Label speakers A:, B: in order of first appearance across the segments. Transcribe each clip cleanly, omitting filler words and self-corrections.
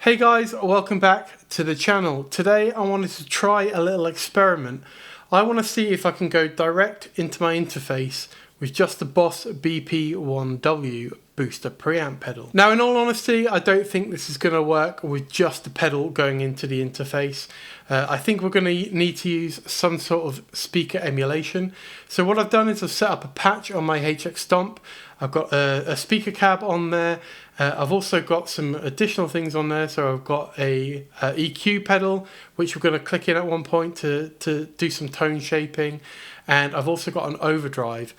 A: Hey guys, welcome back to the channel. Today I wanted to try a little experiment. I want to see if I can go direct into my interface with just the Boss BP-1W Booster Preamp pedal. Now in all honesty, I don't think this is going to work with just the pedal going into the interface. I think we're going to need to use some sort of speaker emulation. So what I've done is I've set up a patch on my HX Stomp. I've got a speaker cab on there. I've also got some additional things on there. So I've got a EQ pedal, which we're going to click in at one point to do some tone shaping. And I've also got an overdrive.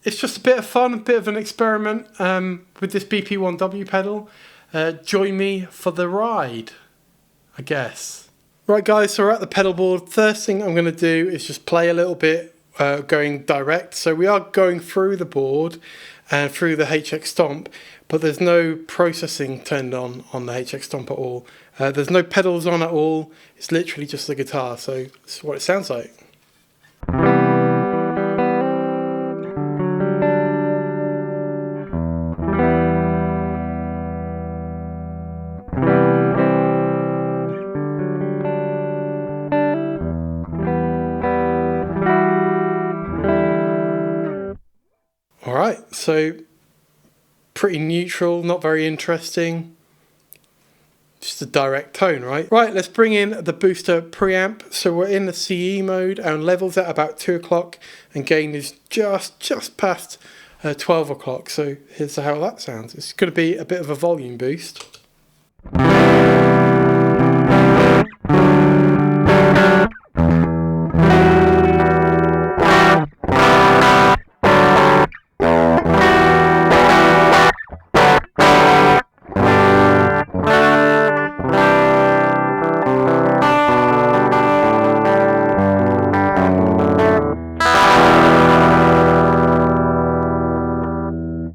A: It's just a bit of fun, a bit of an experiment with this BP-1W pedal. Join me for the ride, I guess. Right guys, so we're at the pedal board. First thing I'm going to do is just play a little bit going direct. So we are going through the board and through the HX Stomp, but there's no processing turned on the HX Stomp at all. There's no pedals on at all. It's literally just the guitar. So this is what it sounds like. Alright, so pretty neutral, not very interesting. Just a direct tone, right? Right, let's bring in the Booster Preamp. So we're in the CE mode and levels at about 2 o'clock and gain is just past 12 o'clock. So here's how that sounds. It's going to be a bit of a volume boost.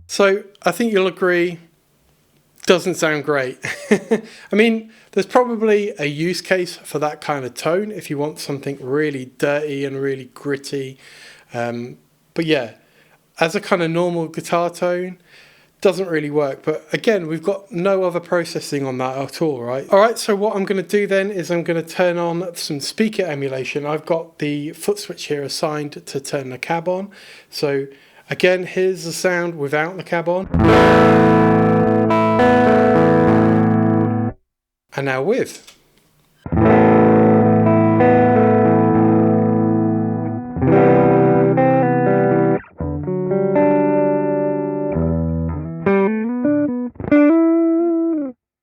A: So I think you'll agree, doesn't sound great. I mean, there's probably a use case for that kind of tone if you want something really dirty and really gritty. But yeah, as a kind of normal guitar tone, doesn't really work. But again, we've got no other processing on that at all, right? All right, so what I'm going to do then is I'm going to turn on some speaker emulation. I've got the foot switch here assigned to turn the cab on. So again, here's the sound without the cab on. And now with.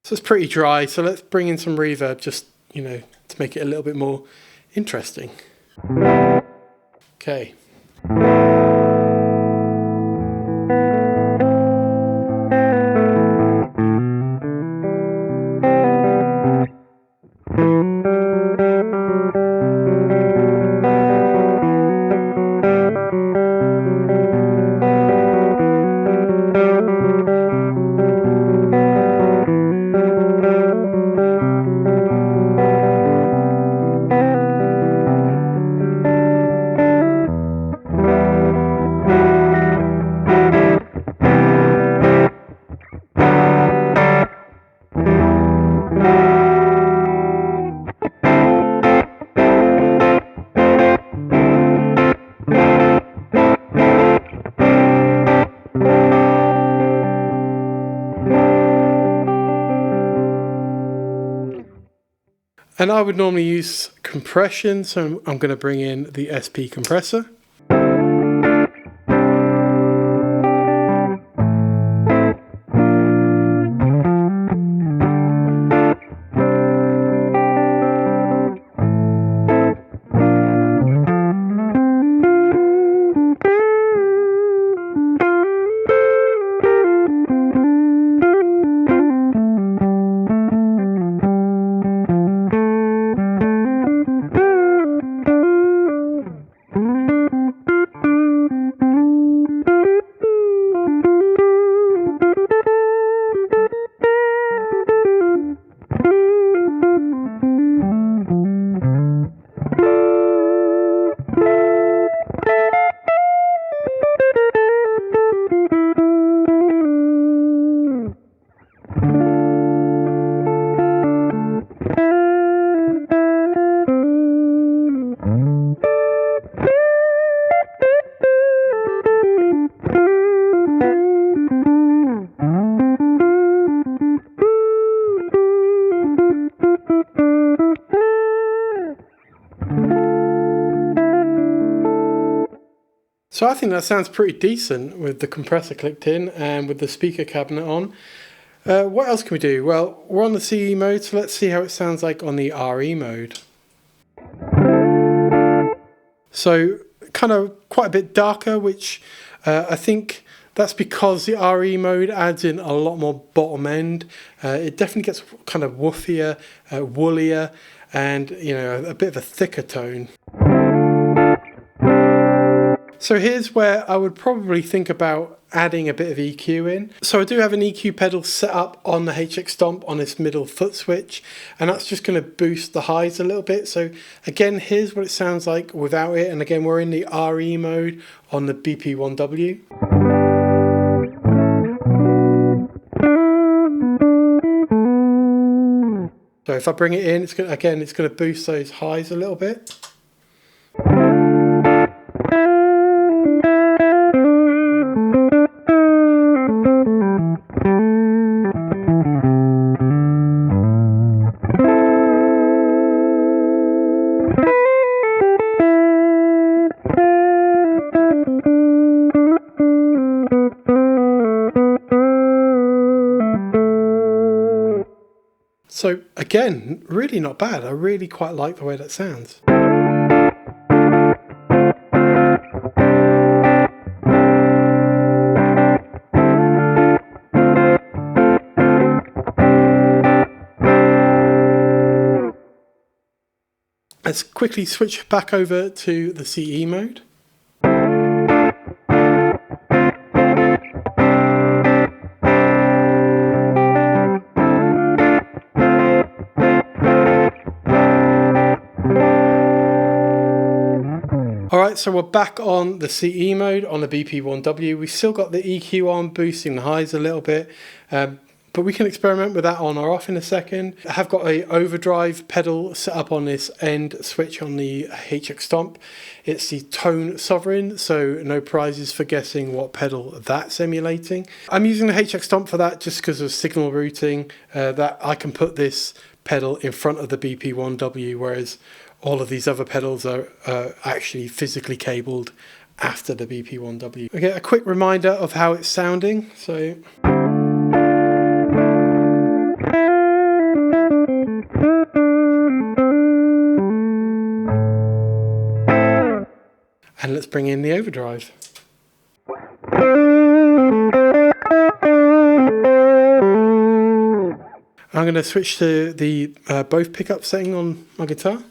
A: So it's pretty dry, so let's bring in some reverb just, to make it a little bit more interesting. Okay. And I would normally use compression, so I'm going to bring in the SP compressor. So I think that sounds pretty decent with the compressor clicked in and with the speaker cabinet on. What else can we do? Well, we're on the CE mode, so let's see how it sounds like on the RE mode. So kind of quite a bit darker, which I think that's because the RE mode adds in a lot more bottom end. It definitely gets kind of woofier, woollier, and a bit of a thicker tone. So here's where I would probably think about adding a bit of EQ in. So I do have an EQ pedal set up on the HX Stomp on this middle foot switch, and that's just going to boost the highs a little bit. So again, here's what it sounds like without it. And again, we're in the RE mode on the BP-1W. So if I bring it in, it's going to boost those highs a little bit. So again, really not bad. I really quite like the way that sounds. Let's quickly switch back over to the CE mode. Alright, so we're back on the CE mode on the BP-1W. We've still got the EQ on, boosting the highs a little bit, but we can experiment with that on or off in a second. I have got a overdrive pedal set up on this end switch on the HX Stomp. It's the Tone Sovereign, so no prizes for guessing what pedal that's emulating. I'm using the HX Stomp for that just because of signal routing, that I can put this pedal in front of the BP-1W, whereas all of these other pedals are actually physically cabled after the BP-1W. Okay, a quick reminder of how it's sounding. So and let's bring in the overdrive. I'm going to switch to the both pickup setting on my guitar.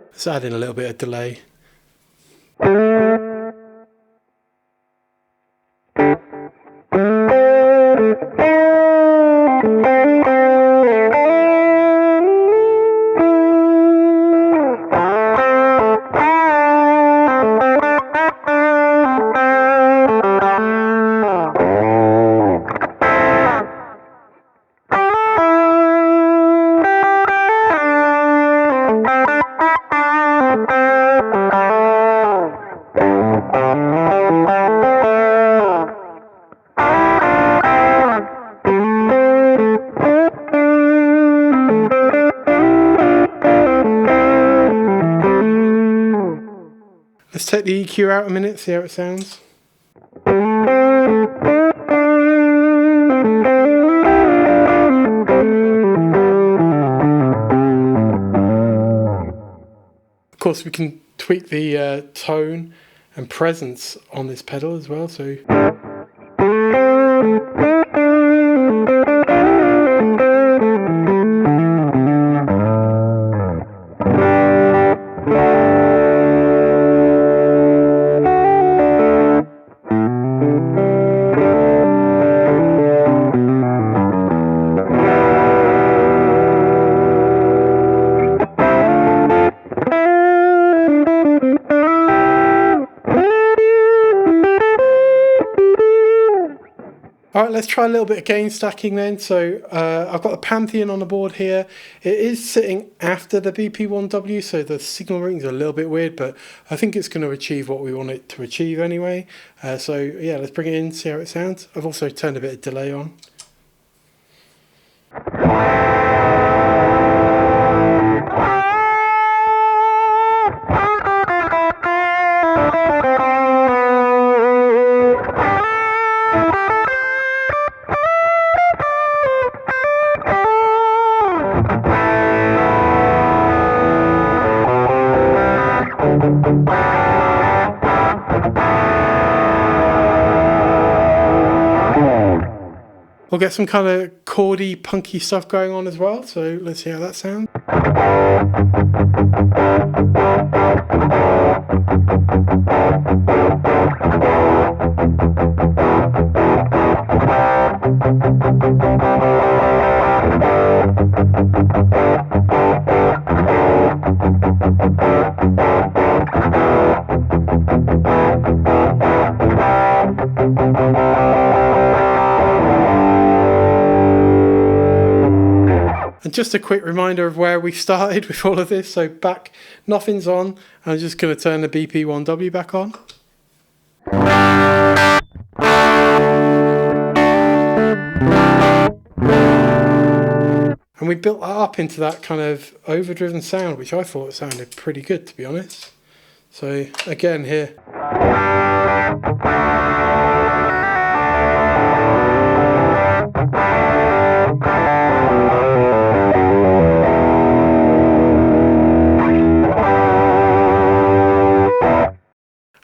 A: Let's add in a little bit of delay. Let's take the EQ out a minute, see how it sounds. Of course, we can tweak the tone and presence on this pedal as well. So. Alright, let's try a little bit of gain stacking then. So I've got the Pantheon on the board here. It is sitting after the BP-1W, so the signal routing is a little bit weird, but I think it's going to achieve what we want it to achieve anyway. So yeah, let's bring it in, see how it sounds. I've also turned a bit of delay on. We'll get some kind of chordy, punky stuff going on as well, so let's see how that sounds. And just a quick reminder of where we started with all of this. So back, nothing's on. I'm just going to turn the BP-1W back on. And we built that up into that kind of overdriven sound, which I thought sounded pretty good, to be honest. So again here.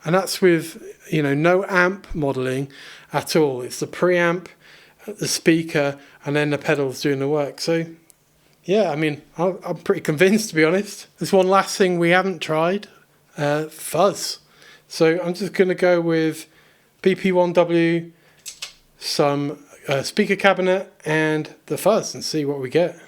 A: And that's with, you know, no amp modelling at all. It's the preamp, the speaker, and then the pedals doing the work. So yeah, I mean, I'm pretty convinced, to be honest. There's one last thing we haven't tried, fuzz. So I'm just going to go with BP-1W, some speaker cabinet, and the fuzz, and see what we get.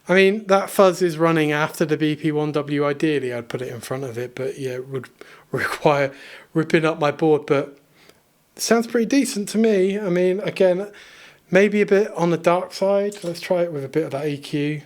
A: I mean, that fuzz is running after the BP-1W. Ideally, I'd put it in front of it, but yeah, it would require ripping up my board. But it sounds pretty decent to me. I mean, again, maybe a bit on the dark side. Let's try it with a bit of that EQ.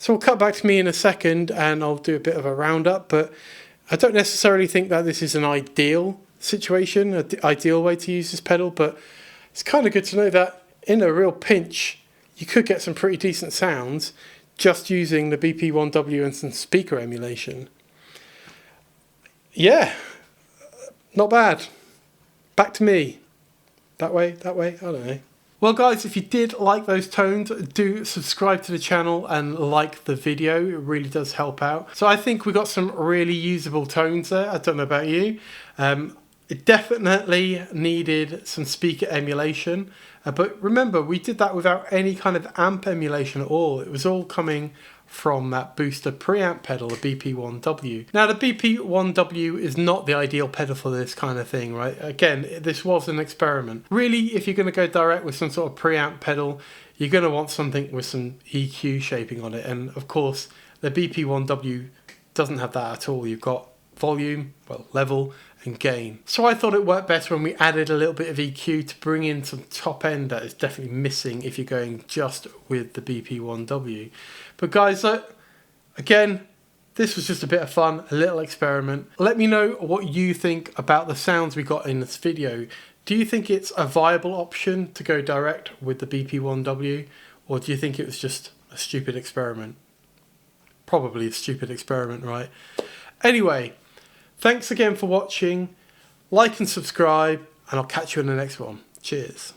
A: So we'll cut back to me in a second and I'll do a bit of a roundup, but I don't necessarily think that this is an ideal situation, an ideal way to use this pedal, but it's kind of good to know that in a real pinch, you could get some pretty decent sounds just using the BP-1W and some speaker emulation. Yeah, not bad. Back to me. That way, I don't know. Well guys, if you did like those tones, do subscribe to the channel and like the video. It really does help out. So I think we got some really usable tones there. I don't know about you. It definitely needed some speaker emulation. But remember, we did that without any kind of amp emulation at all. It was all coming from that booster preamp pedal, the BP-1W. Now the BP-1W is not the ideal pedal for this kind of thing, right? Again, this was an experiment. Really, if you're going to go direct with some sort of preamp pedal, you're going to want something with some EQ shaping on it. And of course, the BP-1W doesn't have that at all. You've got volume, well, level, and gain. So I thought it worked better when we added a little bit of EQ to bring in some top end that is definitely missing if you're going just with the BP-1W. But guys, again, this was just a bit of fun, a little experiment. Let me know what you think about the sounds we got in this video. Do you think it's a viable option to go direct with the BP-1W, or do you think it was just a stupid experiment? Probably a stupid experiment, right? Anyway, thanks again for watching. Like and subscribe, and I'll catch you in the next one. Cheers.